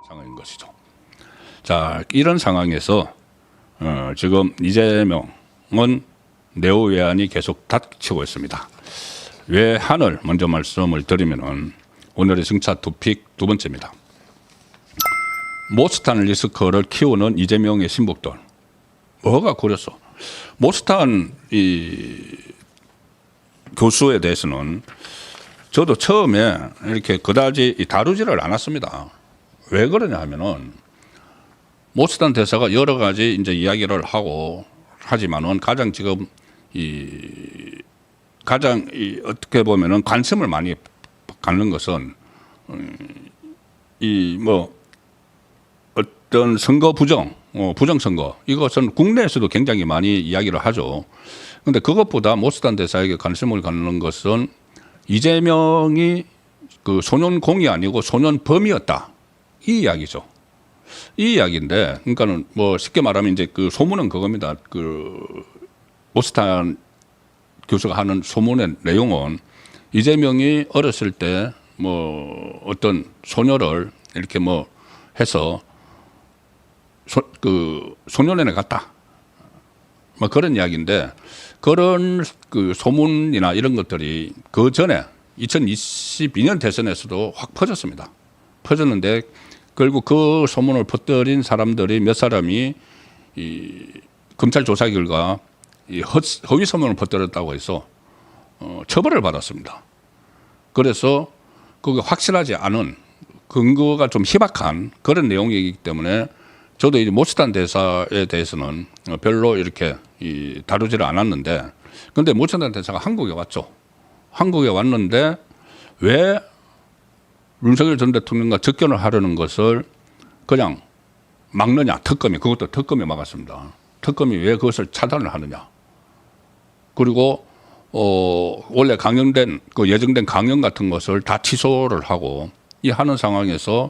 상황인 것이죠. 자, 이런 상황에서 지금 이재명은 내후외환이 계속 닥치고 있습니다. 왜 한을 먼저 말씀을 드리면은 오늘의 승차 투픽 두 번째입니다. 모스탄 리스크를 키우는 이재명의 신복들. 뭐가 그랬어? 모스탄 이 교수에 대해서는 저도 처음에 이렇게 그다지 다루지를 않았습니다. 왜 그러냐 하면은 모스탄 대사가 여러 가지 이제 이야기를 하고 하지만은 가장 지금 어떻게 보면은 관심을 많이 갖는 것은 어떤 선거 부정선거 이것은 국내에서도 굉장히 많이 이야기를 하죠. 그런데 그것보다 모스탄 대사에게 관심을 갖는 것은 이재명이 그 소년공이 아니고 소년범이었다 이 이야기죠. 이 이야기인데, 그러니까는 뭐 쉽게 말하면 이제 그 소문은 그겁니다. 그 모스탄 교수가 하는 소문의 내용은 이재명이 어렸을 때 뭐 어떤 소녀를 이렇게 뭐 해서 소년원에 갔다. 뭐 그런 이야기인데 그런 그 소문이나 이런 것들이 그 전에 2022년 대선에서도 확 퍼졌습니다. 퍼졌는데 결국 그 소문을 퍼뜨린 사람들이 몇 사람이 이 검찰 조사 결과 이 허위 소문을 퍼뜨렸다고 해서 처벌을 받았습니다. 그래서 그게 확실하지 않은 근거가 좀 희박한 그런 내용이기 때문에 저도 이 모스탄 대사에 대해서는 별로 이렇게 다루지를 않았는데, 그런데 모스탄 대사가 한국에 왔죠. 한국에 왔는데 왜 윤석열 전 대통령과 접견을 하려는 것을 그냥 막느냐, 그것도 특검이 막았습니다. 특검이 왜 그것을 차단을 하느냐. 그리고 원래 강연된 그 예정된 강연 같은 것을 다 취소를 하고 이 하는 상황에서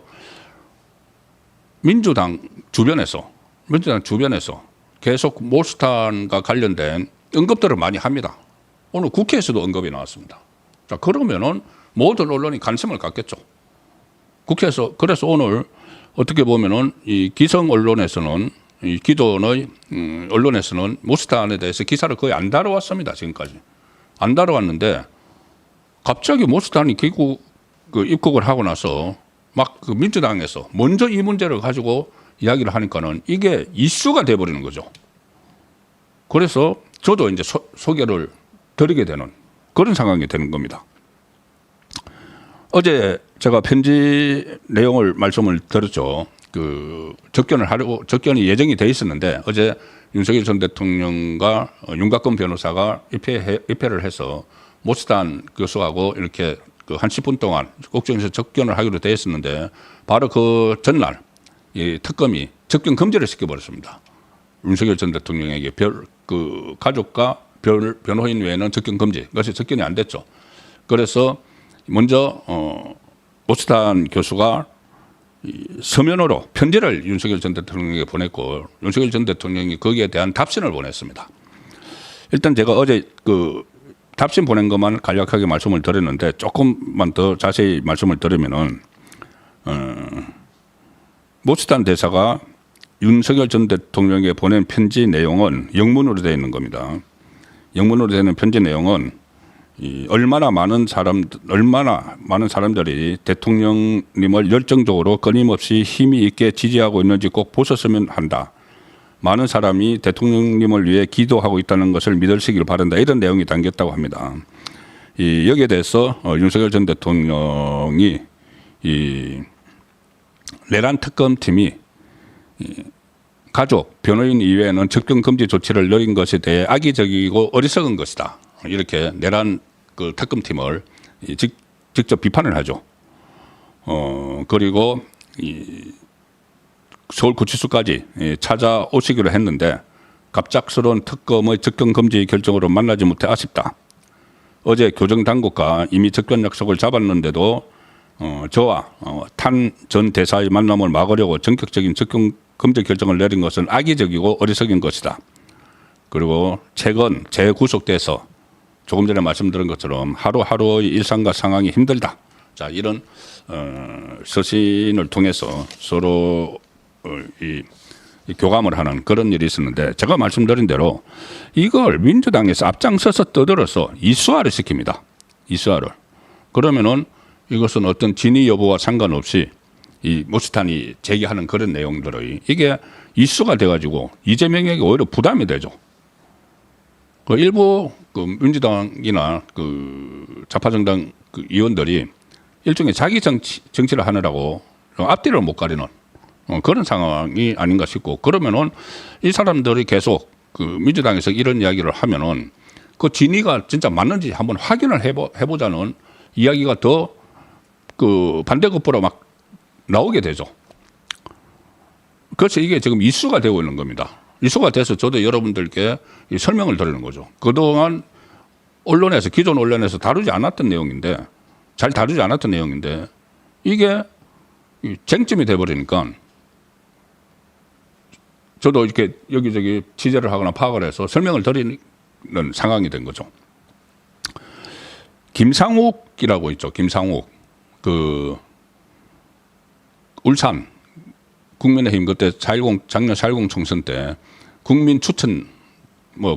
민주당 주변에서 계속 모스탄과 관련된 언급들을 많이 합니다. 오늘 국회에서도 언급이 나왔습니다. 자, 그러면은 모든 언론이 관심을 갖겠죠. 국회에서 그래서 오늘 어떻게 보면은 이 기성 언론에서는 이 기존의 언론에서는 모스탄에 대해서 기사를 거의 안 다뤄왔습니다. 지금까지 안 다뤄왔는데 갑자기 모스탄이 입국을 하고 나서 막 그 민주당에서 먼저 이 문제를 가지고 이야기를 하니까는 이게 이슈가 돼버리는 거죠. 그래서 저도 이제 소개를 드리게 되는 그런 상황이 되는 겁니다. 어제 제가 편지 내용을 말씀을 드렸죠. 그 접견이 예정이 돼 있었는데 어제 윤석열 전 대통령과 윤곽근 변호사가 입회를 해서 모스탄 교수하고 이렇게 그 한 10분 동안 국정에서 접견을 하기로 돼 있었는데 바로 그 전날 이 특검이 접견 금지를 시켜버렸습니다. 윤석열 전 대통령에게 그 가족과 변호인 외에는 접견 금지. 그것이 접견이 안 됐죠. 그래서 먼저 모스탄 교수가 서면으로 편지를 윤석열 전 대통령에게 보냈고 윤석열 전 대통령이 거기에 대한 답신을 보냈습니다. 일단 제가 어제 그 답신 보낸 것만 간략하게 말씀을 드렸는데 조금만 더 자세히 말씀을 드리면은 모스탄 대사가 윤석열 전 대통령에게 보낸 편지 내용은 영문으로 되어 있는 겁니다. 영문으로 되는 편지 내용은 얼마나 많은 사람들이 대통령님을 열정적으로 끊임없이 힘이 있게 지지하고 있는지 꼭 보셨으면 한다. 많은 사람이 대통령님을 위해 기도하고 있다는 것을 믿으시길 바란다. 이런 내용이 담겼다고 합니다. 여기에 대해서 윤석열 전 대통령이 내란 특검팀이 가족, 변호인 이외에는 접견 금지 조치를 내린 것에 대해 악의적이고 어리석은 것이다. 이렇게 내란 그 특검팀을 직접 비판을 하죠. 그리고 서울구치소까지 찾아오시기로 했는데 갑작스러운 특검의 접견 금지 결정으로 만나지 못해 아쉽다. 어제 교정당국과 이미 접견 약속을 잡았는데도 저와 탄 전 대사의 만남을 막으려고 전격적인 접견 금지 결정을 내린 것은 악의적이고 어리석인 것이다. 그리고 최근 재구속돼서 조금 전에 말씀드린 것처럼 하루하루의 일상과 상황이 힘들다. 자, 이런 서신을 통해서 서로 이 교감을 하는 그런 일이 있었는데, 제가 말씀드린 대로 이걸 민주당에서 앞장서서 떠들어서 이슈화를 시킵니다. 이슈화를. 그러면은 이것은 어떤 진위 여부와 상관없이 이 모스탄이 제기하는 그런 내용들의 이게 이슈가 돼가지고 이재명에게 오히려 부담이 되죠. 그 일부 그 민주당이나 그 좌파정당 그 의원들이 일종의 자기 정치를 하느라고 앞뒤를 못 가리는 그런 상황이 아닌가 싶고, 그러면은 이 사람들이 계속 그 민주당에서 이런 이야기를 하면은 그 진위가 진짜 맞는지 한번 확인을 해보자는 이야기가 더 그 반대급부로 막 나오게 되죠. 그래서 이게 지금 이슈가 되고 있는 겁니다. 이슈가 돼서 저도 여러분들께 설명을 드리는 거죠. 그동안 언론에서, 기존 언론에서 다루지 않았던 내용인데, 잘 다루지 않았던 내용인데 이게 쟁점이 돼버리니까 저도 이렇게 여기저기 취재를 하거나 파악을 해서 설명을 드리는 상황이 된 거죠. 김상욱이라고 있죠. 김상욱. 그 울산 국민의힘 그때 작년 4.10 총선 때 국민 추천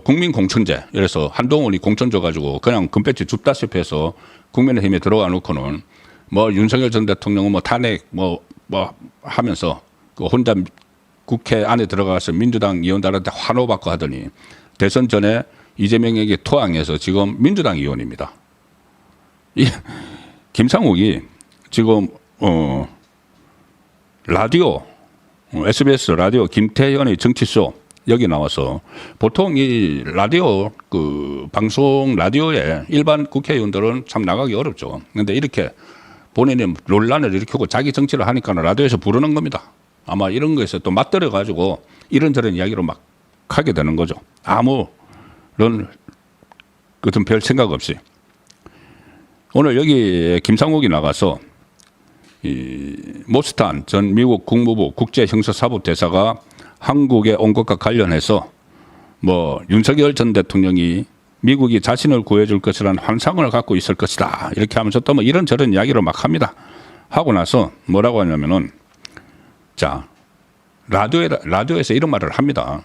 국민 공천제 이래서 한동훈이 공천 줘가지고 그냥 금배지 줍다시피 해서 국민의힘에 들어가 놓고는 윤석열 전 대통령은 탄핵 하면서 그 혼자 국회 안에 들어가서 민주당 의원들한테 환호받고 하더니 대선 전에 이재명에게 토항해서 지금 민주당 의원입니다. 이 김상욱이 지금 라디오 SBS 라디오 김태현의 정치쇼 여기 나와서, 보통 이 라디오 그 방송 라디오에 일반 국회의원들은 참 나가기 어렵죠. 그런데 이렇게 본인이 논란을 일으키고 자기 정치를 하니까 라디오에서 부르는 겁니다. 아마 이런 거에서 또 맞들어 가지고 이런저런 이야기로 막 하게 되는 거죠. 아무런 그런 별 생각 없이. 오늘 여기 김상욱이 나가서 이 모스탄 전 미국 국무부 국제형사사법대사가 한국에 온 것과 관련해서 윤석열 전 대통령이 미국이 자신을 구해줄 것이라는 환상을 갖고 있을 것이다. 이렇게 하면서 또 이런저런 이야기를 막 합니다. 하고 나서 뭐라고 하냐면은, 자, 라디오에서 이런 말을 합니다.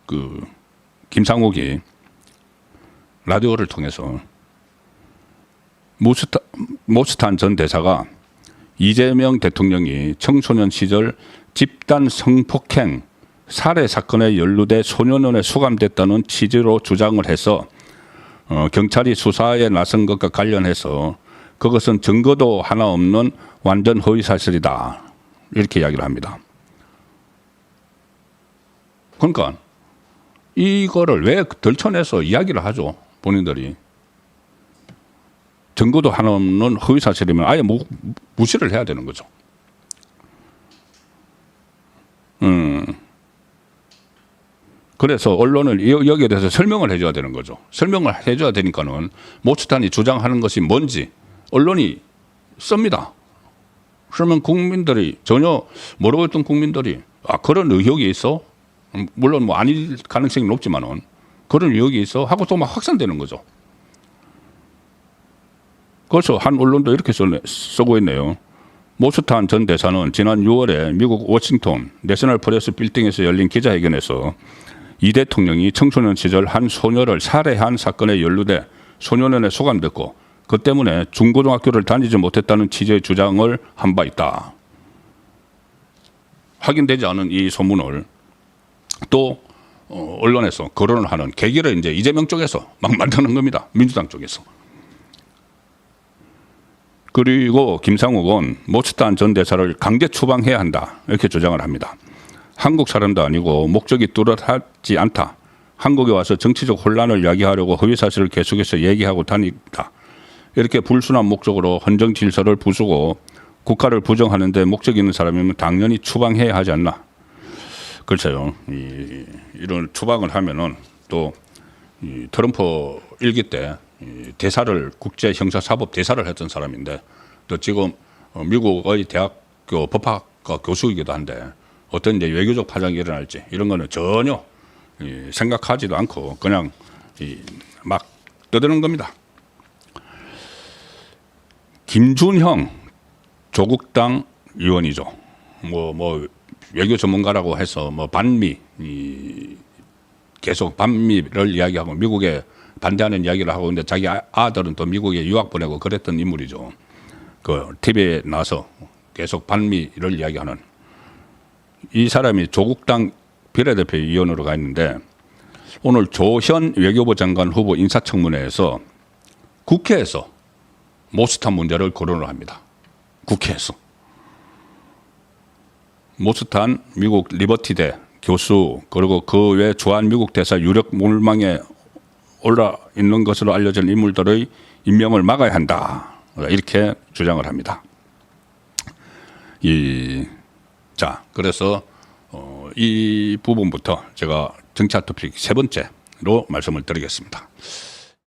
그 김상욱이 라디오를 통해서 모스탄 전 대사가 이재명 대통령이 청소년 시절 집단 성폭행 살해 사건에 연루돼 소년원에 수감됐다는 취지로 주장을 해서 경찰이 수사에 나선 것과 관련해서 그것은 증거도 하나 없는 완전 허위 사실이다. 이렇게 이야기를 합니다. 그러니까 이거를 왜 들춰내서 이야기를 하죠? 본인들이. 증거도 하나 없는 허위 사실이면 아예 무시를 해야 되는 거죠. 그래서 언론은 여기에 대해서 설명을 해줘야 되는 거죠. 설명을 해줘야 되니까는 모스탄이 주장하는 것이 뭔지 언론이 씁니다. 그러면 국민들이, 전혀 모르고 있던 국민들이 그런 의혹이 있어? 물론 아닐 가능성이 높지만은 그런 의혹이 있어? 하고 또 막 확산되는 거죠. 그래서 한 언론도 이렇게 쓰고 있네요. 모스탄 전 대사는 지난 6월에 미국 워싱턴 내셔널 프레스 빌딩에서 열린 기자회견에서 이 대통령이 청소년 시절 한 소녀를 살해한 사건에 연루돼 소년원에 수감됐고 그 때문에 중고등학교를 다니지 못했다는 취지의 주장을 한 바 있다. 확인되지 않은 이 소문을 또 언론에서 거론을 하는 계기를 이제 이재명 쪽에서 막 만드는 겁니다. 민주당 쪽에서. 그리고 김상욱은 모스탄 전 대사를 강제 추방해야 한다. 이렇게 주장을 합니다. 한국 사람도 아니고 목적이 뚜렷하지 않다. 한국에 와서 정치적 혼란을 야기하려고 허위사실을 계속해서 얘기하고 다닌다. 이렇게 불순한 목적으로 헌정 질서를 부수고 국가를 부정하는데 목적이 있는 사람이면 당연히 추방해야 하지 않나. 글쎄요. 이런 추방을 하면은 또 트럼프 일기 때 대사를 국제형사사법 대사를 했던 사람인데 또 지금 미국의 대학교 법학과 교수이기도 한데 어떤 이제 외교적 파장이 일어날지 이런 거는 전혀 생각하지도 않고 그냥 막 떠드는 겁니다. 김준형 조국당 의원이죠. 뭐 외교 전문가라고 해서 뭐 반미 계속 반미를 이야기하고 미국에 반대하는 이야기를 하고 있는데 자기 아들은 또 미국에 유학 보내고 그랬던 인물이죠. 그 TV에 나와서 계속 반미를 이야기하는 이 사람이 조국당 비례대표 위원으로 가 있는데 오늘 조현 외교부 장관 후보 인사청문회에서 국회에서 모스탄 문제를 거론을 합니다. 국회에서. 모스탄 미국 리버티대 교수 그리고 그 외 주한 미국 대사 유력 물망에 올라 있는 것으로 알려진 인물들의 임명을 막아야 한다. 이렇게 주장을 합니다. 자, 그래서 이 부분부터 제가 정치화 토픽 세 번째로 말씀을 드리겠습니다.